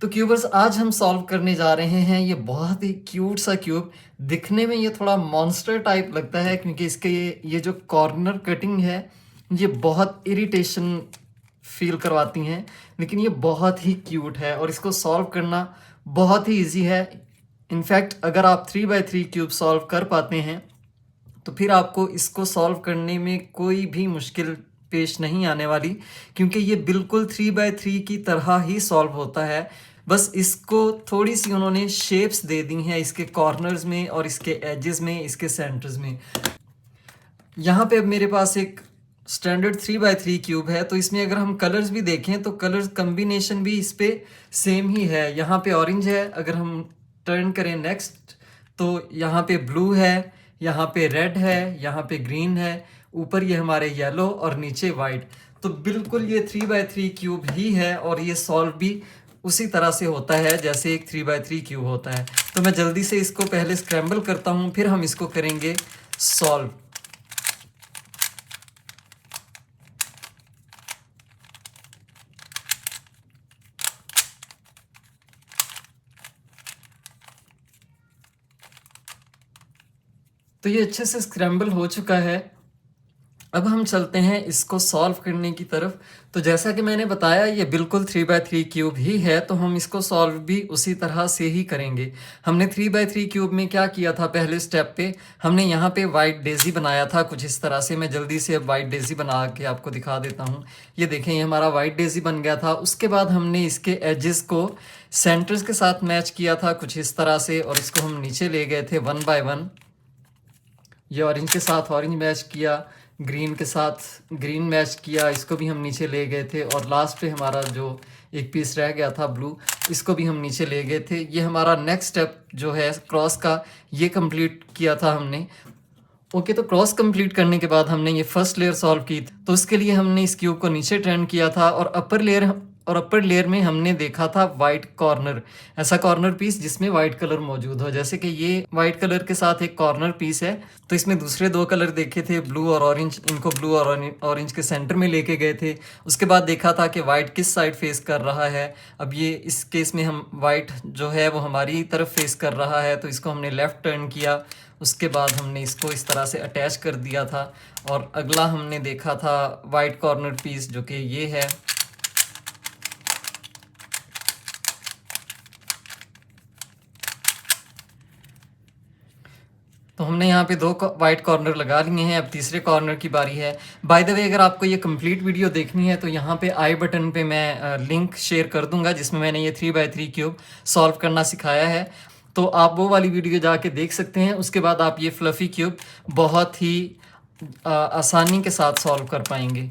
तो क्यूबर्स आज हम सॉल्व करने जा रहे हैं ये बहुत ही क्यूट सा क्यूब। दिखने में ये थोड़ा मॉन्स्टर टाइप लगता है क्योंकि इसके ये जो कॉर्नर कटिंग है ये बहुत इरिटेशन फील करवाती हैं, लेकिन ये बहुत ही क्यूट है और इसको सॉल्व करना बहुत ही इजी है। इनफैक्ट अगर आप 3x3 क्यूब सॉल्व कर पाते हैं तो फिर आपको इसको सॉल्व करने में कोई भी मुश्किल पेश नहीं आने वाली, क्योंकि ये बिल्कुल 3x3 की तरह ही सॉल्व होता है। बस इसको थोड़ी सी उन्होंने शेप्स दे दी हैं इसके कॉर्नर्स में और इसके एजेस में, इसके सेंटर्स में। यहाँ पे अब मेरे पास एक स्टैंडर्ड 3x3 क्यूब है, तो इसमें अगर हम कलर्स भी देखें तो कलर्स कम्बिनेशन भी इस पे सेम ही है। यहाँ पे ऑरेंज है, अगर हम टर्न करें नेक्स्ट तो यहाँ पे ब्लू है, यहाँ पे रेड है, यहाँ पे ग्रीन है, ऊपर ये हमारे येलो और नीचे वाइट। तो बिल्कुल ये 3x3 क्यूब ही है और ये सॉल्व भी उसी तरह से होता है जैसे एक 3x3 क्यूब होता है। तो मैं जल्दी से इसको पहले स्क्रैम्बल करता हूँ, फिर हम इसको करेंगे सॉल्व। तो ये अच्छे से स्क्रैम्बल हो चुका है। अब हम चलते हैं इसको सॉल्व करने की तरफ। तो जैसा कि मैंने बताया ये बिल्कुल 3x3 क्यूब ही है, तो हम इसको सॉल्व भी उसी तरह से ही करेंगे। हमने 3x3 क्यूब में क्या किया था, पहले स्टेप पे हमने यहाँ पे वाइट डेजी बनाया था कुछ इस तरह से। मैं जल्दी से अब वाइट डेजी बना के आपको दिखा देता हूँ। ये देखें, ये हमारा वाइट डेजी बन गया था। उसके बाद हमने इसके एजेस को सेंटर्स के साथ मैच किया था कुछ इस तरह से, और इसको हम नीचे ले गए थे 1 बाय 1। ये ऑरेंज के साथ ऑरेंज मैच किया, ग्रीन के साथ ग्रीन मैच किया, इसको भी हम नीचे ले गए थे। और लास्ट पे हमारा जो एक पीस रह गया था ब्लू, इसको भी हम नीचे ले गए थे। ये हमारा नेक्स्ट स्टेप जो है क्रॉस का, ये कंप्लीट किया था हमने। ओके, तो क्रॉस कंप्लीट करने के बाद हमने ये फर्स्ट लेयर सॉल्व की। तो उसके लिए हमने इस क्यूब को नीचे टर्न किया था और अपर लेयर में हमने देखा था वाइट कॉर्नर, ऐसा कॉर्नर पीस जिसमें वाइट कलर मौजूद हो। जैसे कि ये वाइट कलर के साथ एक कॉर्नर पीस है, तो इसमें दूसरे दो कलर देखे थे, ब्लू और ऑरेंज। इनको ब्लू और ऑरेंज के सेंटर में लेके गए थे। उसके बाद देखा था कि वाइट किस साइड फेस कर रहा है। अब ये इस केस में हम वाइट जो है वो हमारी तरफ फेस कर रहा है, तो इसको हमने लेफ़्ट टर्न किया। उसके बाद हमने इसको इस तरह से अटैच कर दिया था। और अगला हमने देखा था वाइट कॉर्नर पीस जो कि ये है। तो हमने यहाँ पे 2 वाइट कॉर्नर लगा लिए हैं। अब तीसरे कॉर्नर की बारी है। बाय द वे, अगर आपको ये कंप्लीट वीडियो देखनी है तो यहाँ पे आई बटन पे मैं लिंक शेयर कर दूंगा जिसमें मैंने ये 3x3 क्यूब सॉल्व करना सिखाया है, तो आप वो वाली वीडियो जाके देख सकते हैं। उसके बाद आप ये फ्लफ़ी क्यूब बहुत ही आसानी के साथ सॉल्व कर पाएंगे।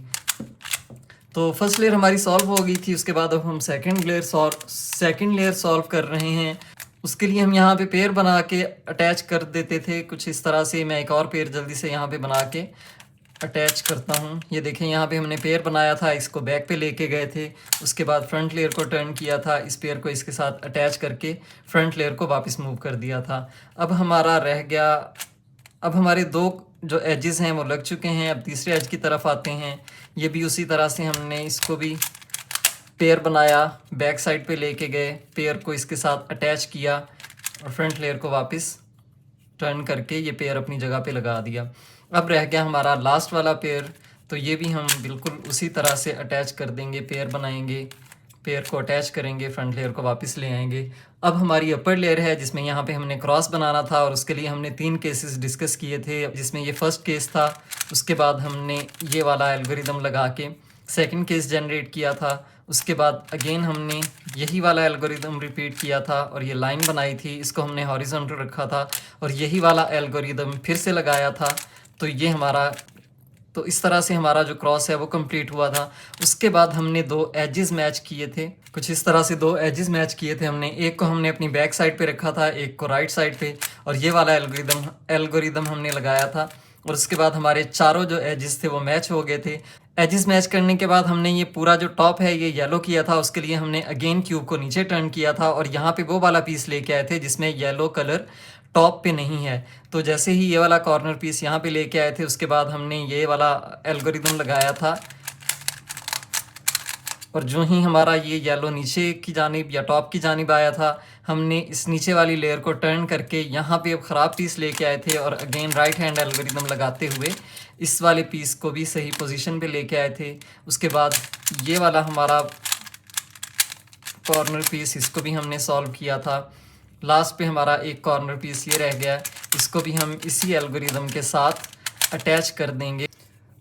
तो फर्स्ट लेयर हमारी सॉल्व हो गई थी। उसके बाद अब हम सेकंड लेयर सॉल्व कर रहे हैं। उसके लिए हम यहाँ पे पेयर बना के अटैच कर देते थे कुछ इस तरह से। मैं एक और पेयर जल्दी से यहाँ पे बना के अटैच करता हूँ। ये देखें, यहाँ पे हमने पेयर बनाया था, इसको बैक पे लेके गए थे। उसके बाद फ्रंट लेयर को टर्न किया था, इस पेयर को इसके साथ अटैच करके फ्रंट लेयर को वापस मूव कर दिया था। अब हमारा रह गया, अब हमारे 2 जो एजेस हैं वो लग चुके हैं। अब तीसरे एज की तरफ आते हैं। ये भी उसी तरह से हमने इसको भी पेयर बनाया, बैक साइड पे लेके गए, पेयर को इसके साथ अटैच किया और फ्रंट लेयर को वापस टर्न करके ये पेयर अपनी जगह पे लगा दिया। अब रह गया हमारा लास्ट वाला पेयर, तो ये भी हम बिल्कुल उसी तरह से अटैच कर देंगे। पेयर बनाएंगे, पेयर को अटैच करेंगे, फ्रंट लेयर को वापस ले आएंगे। अब हमारी अपर लेयर है जिसमें यहाँ पे हमने क्रॉस बनाना था, और उसके लिए हमने 3 केसेस डिस्कस किए थे, जिसमें ये फर्स्ट केस था। उसके बाद हमने ये वाला एल्गोरिदम लगा के सेकंड केस जनरेट किया था। उसके बाद अगेन हमने यही वाला एल्गोरिदम रिपीट किया था और ये लाइन बनाई थी, इसको हमने हॉरिजॉन्टल रखा था और यही वाला एल्गोरिदम फिर से लगाया था। तो ये हमारा, तो इस तरह से हमारा जो क्रॉस है वो कंप्लीट हुआ था। उसके बाद हमने 2 एजेस मैच किए थे, कुछ इस तरह से 2 एजेस मैच किए थे हमने। एक को हमने अपनी बैक साइड पे रखा था, एक को राइट साइड पे, और ये वाला एल्गोरिदम हमने लगाया था। और उसके बाद हमारे चारों जो एजेस थे वो मैच हो गए थे। एजेस मैच करने के बाद हमने ये पूरा जो टॉप है ये येलो किया था। उसके लिए हमने अगेन क्यूब को नीचे टर्न किया था और यहाँ पे वो वाला पीस लेके आए थे जिसमें येलो कलर टॉप पे नहीं है। तो जैसे ही ये वाला कॉर्नर पीस यहाँ पे लेके आए थे, उसके बाद हमने ये वाला एल्गोरिदम लगाया था। और जो ही हमारा ये येलो नीचे की जानिब या टॉप की जानिब आया था, हमने इस नीचे वाली लेयर को टर्न करके यहाँ पे अब ख़राब पीस लेके आए थे और अगेन राइट हैंड एल्गोरिदम लगाते हुए इस वाले पीस को भी सही पोजीशन पे लेके आए थे। उसके बाद ये वाला हमारा कॉर्नर पीस, इसको भी हमने सॉल्व किया था। लास्ट पे हमारा एक कॉर्नर पीस ये रह गया, इसको भी हम इसी एल्गोरिदम के साथ अटैच कर देंगे।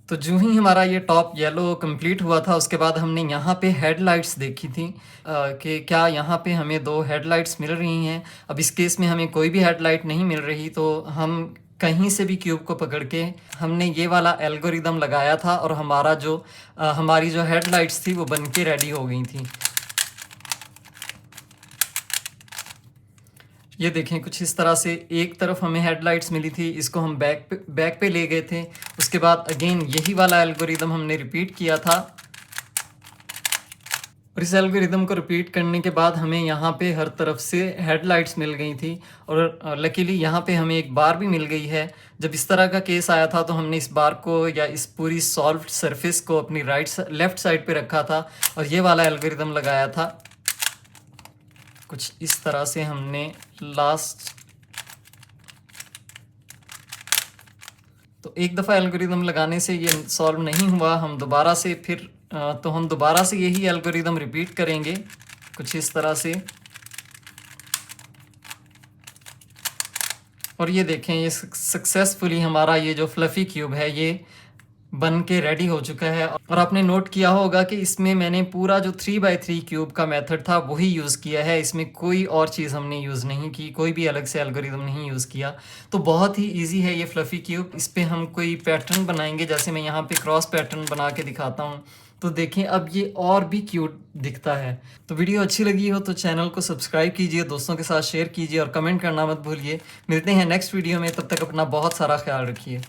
तो जो ही हमारा ये टॉप येलो कंप्लीट हुआ था, उसके बाद हमने यहाँ पे हेडलाइट्स देखी थी कि क्या यहाँ पे हमें 2 हेडलाइट्स मिल रही हैं। अब इस केस में हमें कोई भी हेडलाइट नहीं मिल रही, तो हम कहीं से भी क्यूब को पकड़ के हमने ये वाला एल्गोरिदम लगाया था और हमारा जो हमारी जो हेडलाइट्स थी वो बन के रेडी हो गई थी। ये देखें, कुछ इस तरह से एक तरफ हमें हेडलाइट्स मिली थी, इसको हम बैक पे ले गए थे। उसके बाद अगेन यही वाला एल्गोरिदम हमने रिपीट किया था और इस एल्गोरिदम को रिपीट करने के बाद हमें यहाँ पे हर तरफ से हेडलाइट्स मिल गई थी और लकीली यहाँ पे हमें एक बार भी मिल गई है। जब इस तरह का केस आया था तो हमने इस बार को या इस पूरी सॉल्व्ड सरफेस को अपनी लेफ़्ट साइड पे रखा था और ये वाला एल्गोरिदम लगाया था। कुछ इस तरह से हमने लास्ट तो एक दफ़ा एल्गोरिदम लगाने से ये सॉल्व नहीं हुआ, हम दोबारा से हम दोबारा से यही एल्गोरिदम रिपीट करेंगे कुछ इस तरह से। और ये देखें, ये सक्सेसफुली हमारा ये जो फ्लफ़ी क्यूब है ये बन के रेडी हो चुका है। और आपने नोट किया होगा कि इसमें मैंने पूरा जो 3x3 क्यूब का मेथड था वही यूज़ किया है, इसमें कोई और चीज़ हमने यूज़ नहीं की, कोई भी अलग से एल्गोरिदम नहीं यूज़ किया। तो बहुत ही इजी है ये फ्लफ़ी क्यूब। इस पे हम कोई पैटर्न बनाएंगे, जैसे मैं यहाँ पे क्रॉस पैटर्न बना के दिखाता हूँ, तो देखें अब ये और भी क्यूट दिखता है। तो वीडियो अच्छी लगी हो तो चैनल को सब्सक्राइब कीजिए, दोस्तों के साथ शेयर कीजिए और कमेंट करना मत भूलिए। मिलते हैं नेक्स्ट वीडियो में, तब तक अपना बहुत सारा ख्याल रखिए।